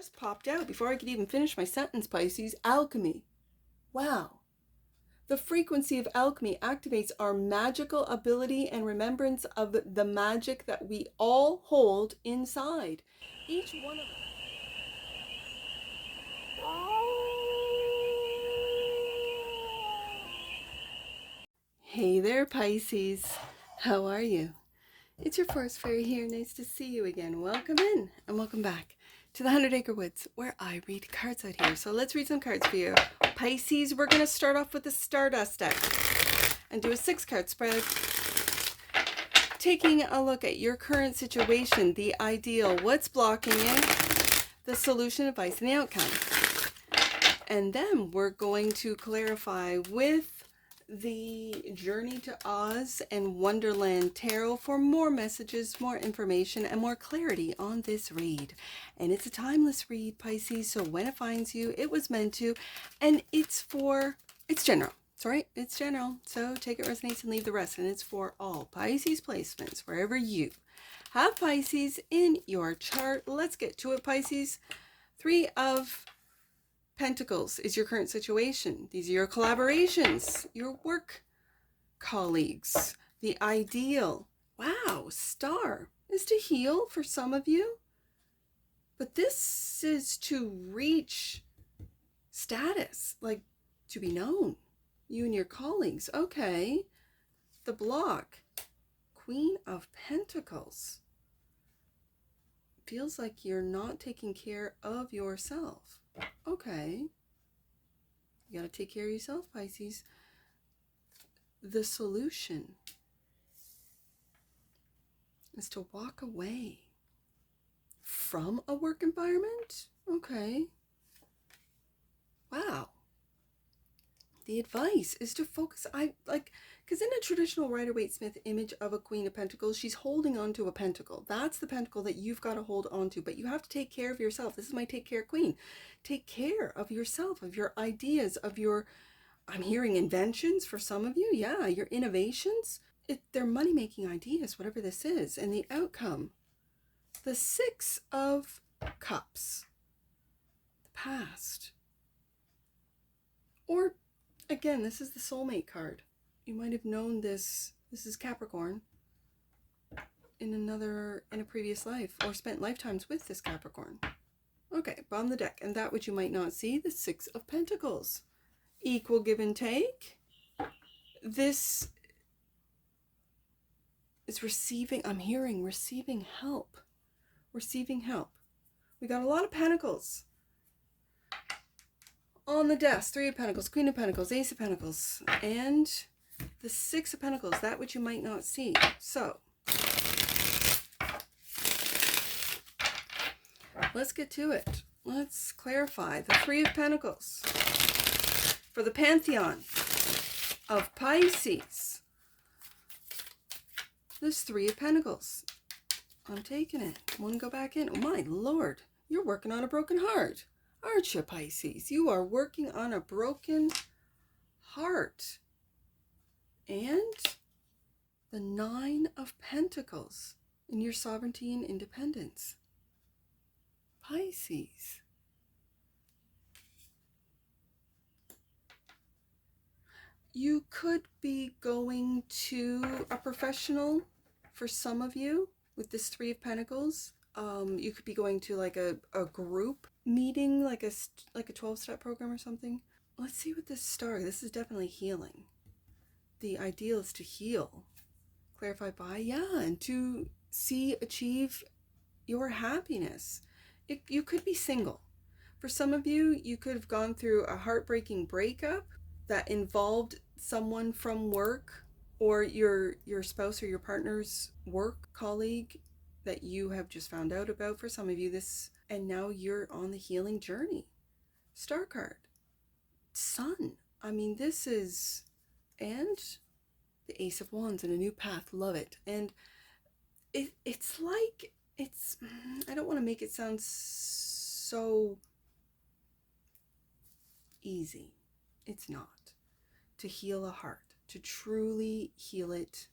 just popped out before I could even finish my sentence, Pisces. Alchemy. Wow. The frequency of alchemy activates our magical ability and remembrance of the magic that we all hold inside. Each one of us. Hey there, Pisces. How are you? It's your forest fairy here. Nice to see you again. Welcome in and welcome back to the 100 Acre Woods, where I read cards out here. So let's read some cards for you. Pisces, we're going to start off with the Stardust deck and do a 6-card spread. Taking a look at your current situation, the ideal, what's blocking it, the solution, advice, and the outcome. And then we're going to clarify with the Journey to Oz and Wonderland Tarot for more messages, more information, and more clarity on this read. And it's a timeless read, Pisces, so when it finds you, it was meant to, and it's general. Sorry, it's general, so take it resonates and leave the rest, and it's for all Pisces placements, wherever you have Pisces in your chart. Let's get to it, Pisces. 3 of Pentacles is your current situation. These are your collaborations, your work colleagues, the ideal. Wow, Star is to heal for some of you. But this is to reach status, like to be known. You and your colleagues. Okay. The block, Queen of Pentacles. Feels like you're not taking care of yourself. Okay. You got to take care of yourself, Pisces. The solution is to walk away from a work environment. Okay. Wow. The advice is to focus. Because in a traditional Rider-Waite-Smith image of a Queen of Pentacles, she's holding on to a pentacle. That's the pentacle that you've got to hold on to. But you have to take care of yourself. This is my take care queen. Take care of yourself, of your ideas, of your, I'm hearing inventions for some of you. Yeah, your innovations. They're money-making ideas, whatever this is. And the outcome, the 6 of Cups. The past. Or again, this is the soulmate card. You might have known this. This is Capricorn in a previous life, or spent lifetimes with this Capricorn. Okay, bottom of the deck. And that which you might not see, the 6 of Pentacles. Equal give and take. This is receiving, I'm hearing receiving help. Receiving help. We got a lot of Pentacles on the desk. 3 of Pentacles, Queen of Pentacles, Ace of Pentacles, and the 6 of Pentacles, that which you might not see. So let's get to it. Let's clarify the 3 of Pentacles for the Pantheon of Pisces. This 3 of Pentacles. I'm taking it. Want to go back in? Oh my Lord, you're working on a broken heart. Aren't you, Pisces? You are working on a broken heart. And the 9 of Pentacles in your sovereignty and independence. Pisces. You could be going to a professional for some of you with this 3 of Pentacles. You could be going to like a group meeting, like a 12-step program or something. Let's see what this star, this is definitely healing. The ideal is to heal. Clarify by, yeah, and to achieve your happiness. You could be single. For some of you, you could have gone through a heartbreaking breakup that involved someone from work, or your spouse or your partner's work colleague that you have just found out about. For some of you, and now you're on the healing journey. Star card. Sun. I mean, this is, and the Ace of Wands and a new path. Love it. And it's like, I don't want to make it sound so easy. It's not. To heal a heart, to truly heal it.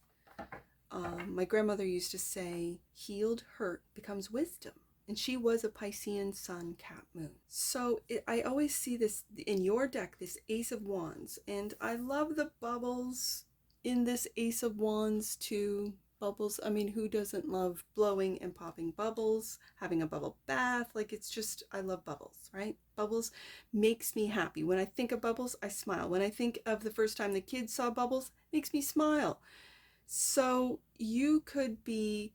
My grandmother used to say, healed hurt becomes wisdom. And she was a Piscean sun cap moon. So I always see this in your deck, this Ace of Wands. And I love the bubbles in this Ace of Wands too. Bubbles, I mean, who doesn't love blowing and popping bubbles, having a bubble bath? Like, it's just, I love bubbles, right? Bubbles makes me happy. When I think of bubbles, I smile. When I think of the first time the kids saw bubbles, it makes me smile. So you could be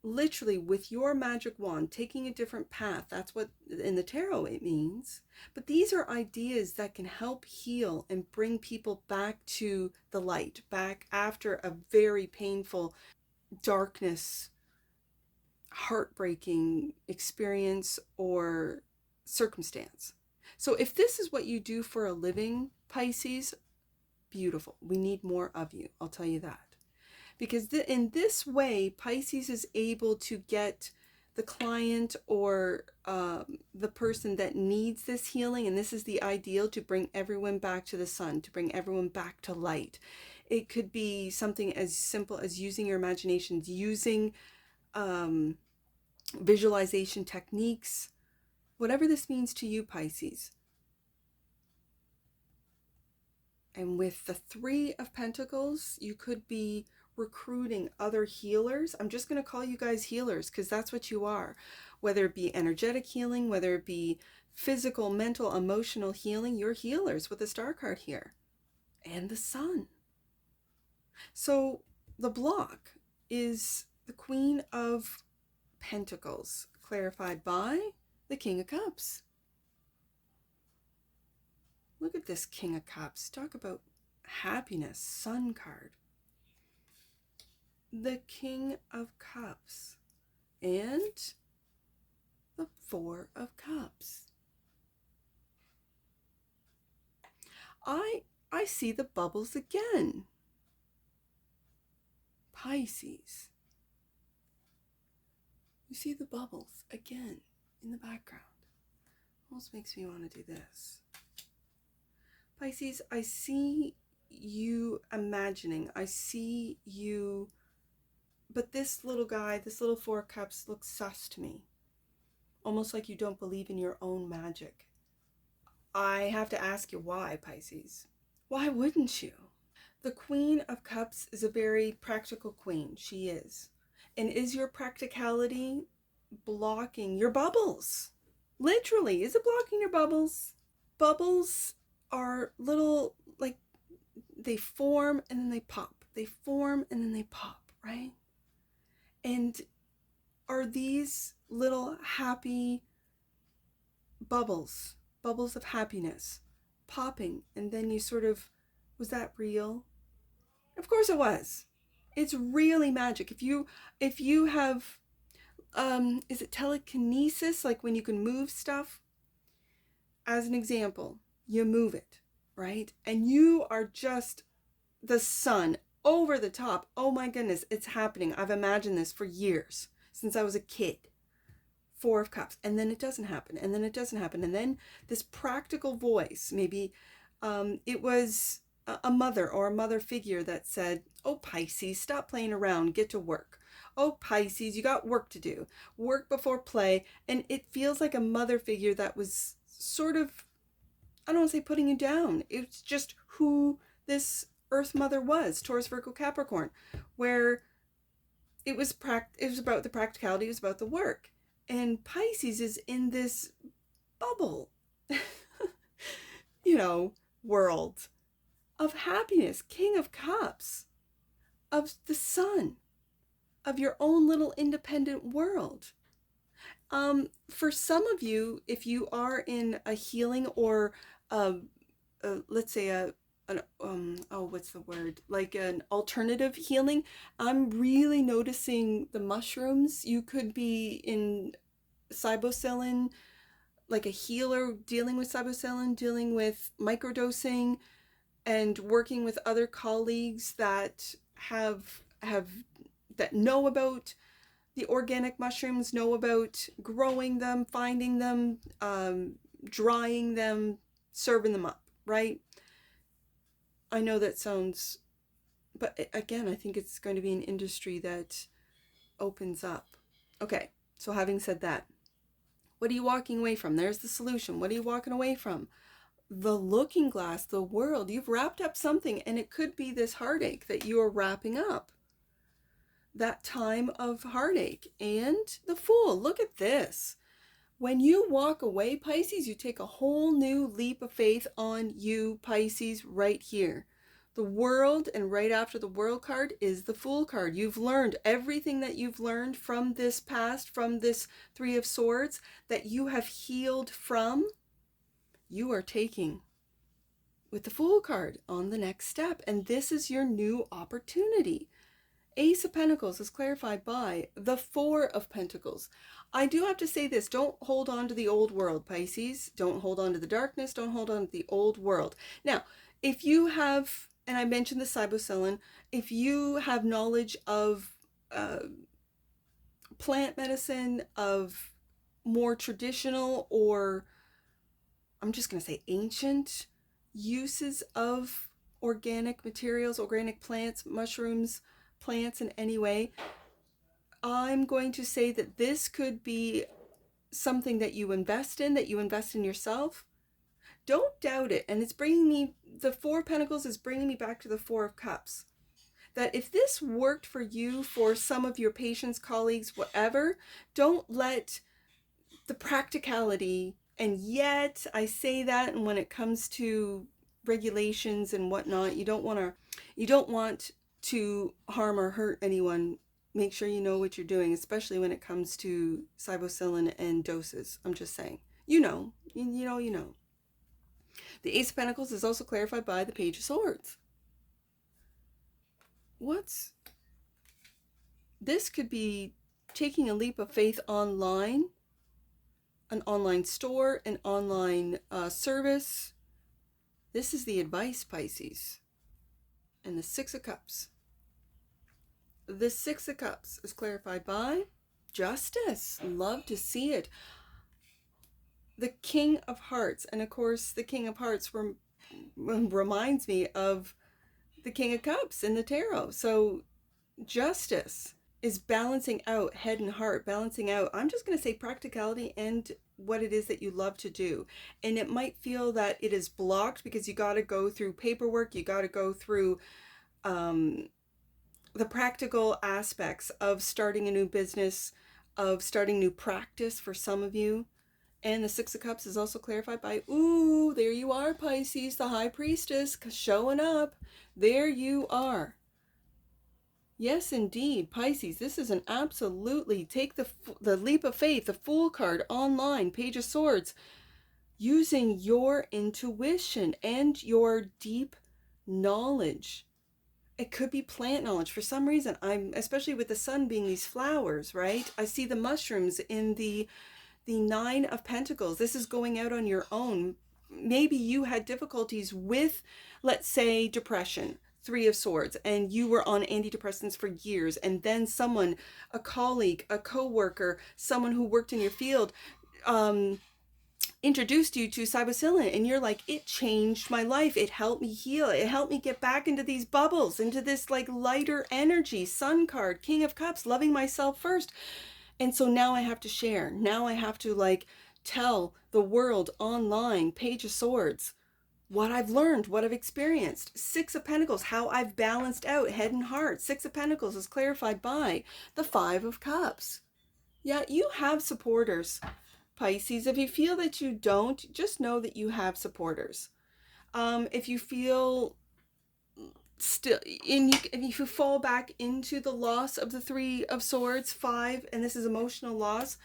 literally with your magic wand taking a different path. That's what in the tarot it means. But these are ideas that can help heal and bring people back to the light, back after a very painful darkness, heartbreaking experience or circumstance. So if this is what you do for a living, Pisces, beautiful. We need more of you, I'll tell you that. Because in this way, Pisces is able to get the client or the person that needs this healing, and this is the ideal, to bring everyone back to the sun, to bring everyone back to light. It could be something as simple as using your imaginations, using visualization techniques, whatever this means to you, Pisces. And with the Three of Pentacles, you could be recruiting other healers. I'm just going to call you guys healers because that's what you are. Whether it be energetic healing, whether it be physical, mental, emotional healing, you're healers with the Star card here. And the Sun. So the block is the Queen of Pentacles, clarified by the King of Cups. Look at this King of Cups. Talk about happiness. Sun card. The King of Cups. And the Four of Cups. I see the bubbles again. Pisces. You see the bubbles again in the background. Almost makes me want to do this. Pisces, I see you imagining. I see you, but this little guy, this little Four of Cups looks sus to me. Almost like you don't believe in your own magic. I have to ask you why, Pisces. Why wouldn't you? The Queen of Cups is a very practical queen. She is. And is your practicality blocking your bubbles? Literally, is it blocking your bubbles? Bubbles are little, like, they form and then they pop. They form and then they pop, right? And are these little happy bubbles of happiness popping, and then you sort of, was that real? Of course it was. It's really magic. If you have is it telekinesis, like when you can move stuff? As an example, you move it, right? And you are just the sun over the top. Oh my goodness, it's happening. I've imagined this for years, since I was a kid. Four of Cups, and then it doesn't happen, and then it doesn't happen, and then this practical voice, maybe it was a mother or a mother figure that said, oh Pisces, stop playing around, get to work. Oh Pisces, you got work to do, work before play. And it feels like a mother figure that was sort of, I don't want to say putting you down, it's just who this Earth Mother was, Taurus, Virgo, Capricorn, where it was about the practicality, it was about the work. And Pisces is in this bubble, world of happiness, King of Cups, of the sun, of your own little independent world. For some of you, if you are in a healing or let's say what's the word? Like an alternative healing, I'm really noticing the mushrooms. You could be in psilocybin, like a healer, dealing with psilocybin, dealing with microdosing, and working with other colleagues that that know about the organic mushrooms, know about growing them, finding them, drying them, serving them up, right? I know that sounds, but again, I think it's going to be an industry that opens up. Okay, so having said that, What are you walking away from? There's the solution. What are you walking away from? The looking glass, the world. You've wrapped up something, and it could be this heartache that you are wrapping up. That time of heartache. And the Fool. Look at this. When you walk away, Pisces, you take a whole new leap of faith on you, Pisces, right here. The World, and right after the World card is the Fool card. You've learned everything that you've learned from this past, from this Three of Swords, that you have healed from. You are taking with the Fool card on the next step, and this is your new opportunity. Ace of Pentacles is clarified by the Four of Pentacles. I do have to say this, don't hold on to the old world, Pisces. Don't hold on to the darkness. Don't hold on to the old world. Now, if you have, and I mentioned the Cybocillin, if you have knowledge of plant medicine, of more traditional, or I'm just going to say ancient uses of organic materials, organic plants, mushrooms, plants in any way, I'm going to say that this could be something that you invest in yourself. Don't doubt it. And it's bringing me, the Four of Pentacles is bringing me back to the Four of Cups. That if this worked for you, for some of your patients, colleagues, whatever, don't let the practicality, and yet I say that, and when it comes to regulations and whatnot, you don't want to harm or hurt anyone. Make sure you know what you're doing, especially when it comes to Cybocillin and doses. I'm just saying, you know. The Ace of Pentacles is also clarified by the Page of Swords. This could be taking a leap of faith online, an online store, an online service. This is the advice, Pisces. And the Six of Cups. The Six of Cups is clarified by Justice. Love to see it. The King of Hearts. And of course, the King of Hearts reminds me of the King of Cups in the tarot. So Justice is balancing out head and heart, balancing out, I'm just going to say, practicality and what it is that you love to do. And it might feel that it is blocked because you got to go through paperwork, you got to go through the practical aspects of starting a new business, of starting new practice for some of you. And the Six of Cups is also clarified by, ooh, there you are, Pisces, the High Priestess, showing up. There you are. Yes, indeed, Pisces, this is an absolutely take the leap of faith, the Fool card online, Page of Swords, using your intuition and your deep knowledge. It could be plant knowledge. For some reason, especially with the sun being these flowers, right? I see the mushrooms in the Nine of Pentacles. This is going out on your own. Maybe you had difficulties with, let's say, depression, Three of Swords, and you were on antidepressants for years, and then someone, a colleague, a co-worker, someone who worked in your field, introduced you to Cybocillin, and you're like, it changed my life. It helped me heal. It helped me get back into these bubbles, into this like lighter energy. Sun card, King of Cups, loving myself first. And so now I have to share. Now I have to like tell the world online, Page of Swords, what I've learned, what I've experienced. Six of Pentacles, how I've balanced out head and heart. Six of Pentacles is clarified by the Five of Cups. Yeah, you have supporters, Pisces. If you feel that you don't, just know that you have supporters. If you feel still, if you fall back into the loss of the Three of Swords, five, and this is emotional loss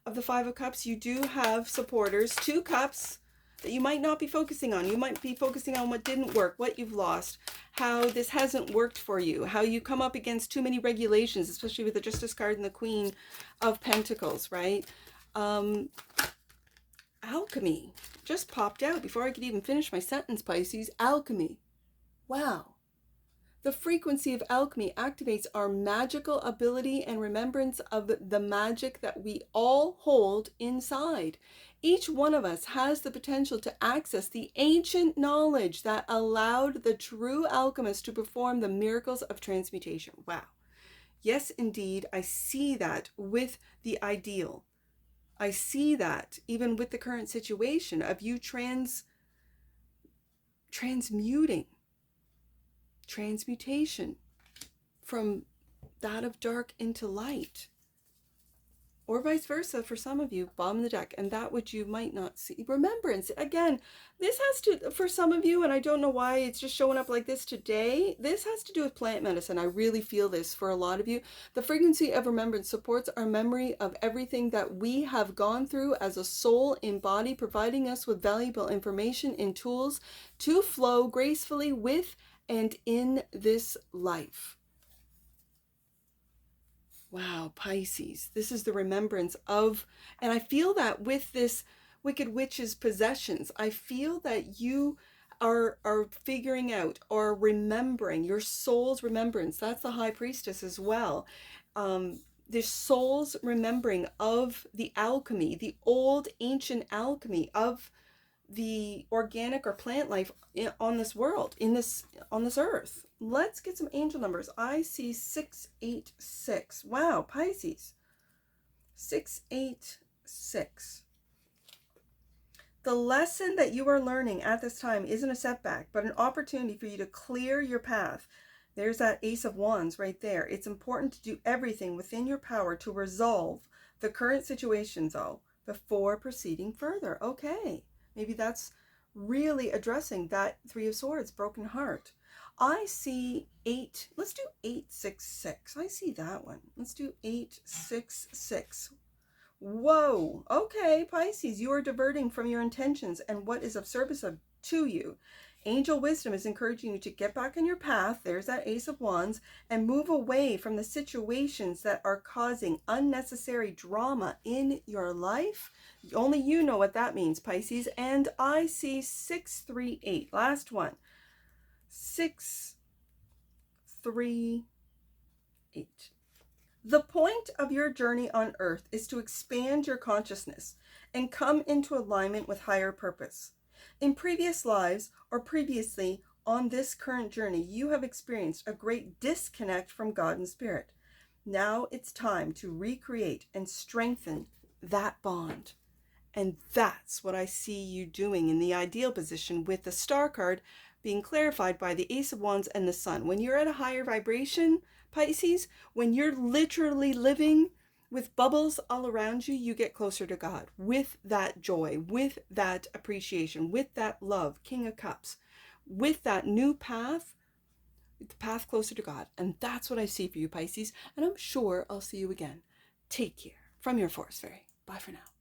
of the Five of Cups, you do have supporters. Two Cups that you might not be focusing on. You might be focusing on what didn't work, what you've lost, how this hasn't worked for you, how you come up against too many regulations, especially with the Justice card and the Queen of Pentacles, right? Alchemy just popped out before I could even finish my sentence, Pisces. Alchemy. Wow. The frequency of alchemy activates our magical ability and remembrance of the magic that we all hold inside. Each one of us has the potential to access the ancient knowledge that allowed the true alchemist to perform the miracles of transmutation. Wow. Yes, indeed, I see that with the ideal. I see that even with the current situation of you transmutation from that of dark into light. Or vice versa for some of you, bottom of the deck, and that which you might not see. Remembrance, again, this has to, for some of you, and I don't know why it's just showing up like this today, this has to do with plant medicine. I really feel this for a lot of you. The frequency of remembrance supports our memory of everything that we have gone through as a soul in body, providing us with valuable information and tools to flow gracefully with and in this life. Wow, Pisces, this is the remembrance of, and I feel that with this Wicked Witch's possessions, I feel that you are figuring out or remembering your soul's remembrance. That's the High Priestess as well. The soul's remembering of the alchemy, the old ancient alchemy of the organic or plant life on this world, on this earth. Let's get some angel numbers. I see 686. Wow, Pisces. 686. The lesson that you are learning at this time isn't a setback, but an opportunity for you to clear your path. There's that Ace of Wands right there. It's important to do everything within your power to resolve the current situation, though, before proceeding further. Okay. Maybe that's really addressing that Three of Swords, broken heart. I see 8. Let's do 866. I see that one. Let's do 866. Whoa. Okay, Pisces, you are diverting from your intentions and what is of service to you. Angel wisdom is encouraging you to get back on your path. There's that Ace of Wands, and move away from the situations that are causing unnecessary drama in your life. Only you know what that means, Pisces. And I see 638. Last one. 638. The point of your journey on Earth is to expand your consciousness and come into alignment with higher purpose. In previous lives or previously on this current journey, you have experienced a great disconnect from God and Spirit. Now it's time to recreate and strengthen that bond. And that's what I see you doing in the ideal position, with the Star card being clarified by the Ace of Wands and the Sun. When you're at a higher vibration, Pisces, when you're literally living with bubbles all around you, you get closer to God with that joy, with that appreciation, with that love, King of Cups, with that new path, the path closer to God. And that's what I see for you, Pisces. And I'm sure I'll see you again. Take care. From your Forest Fairy. Bye for now.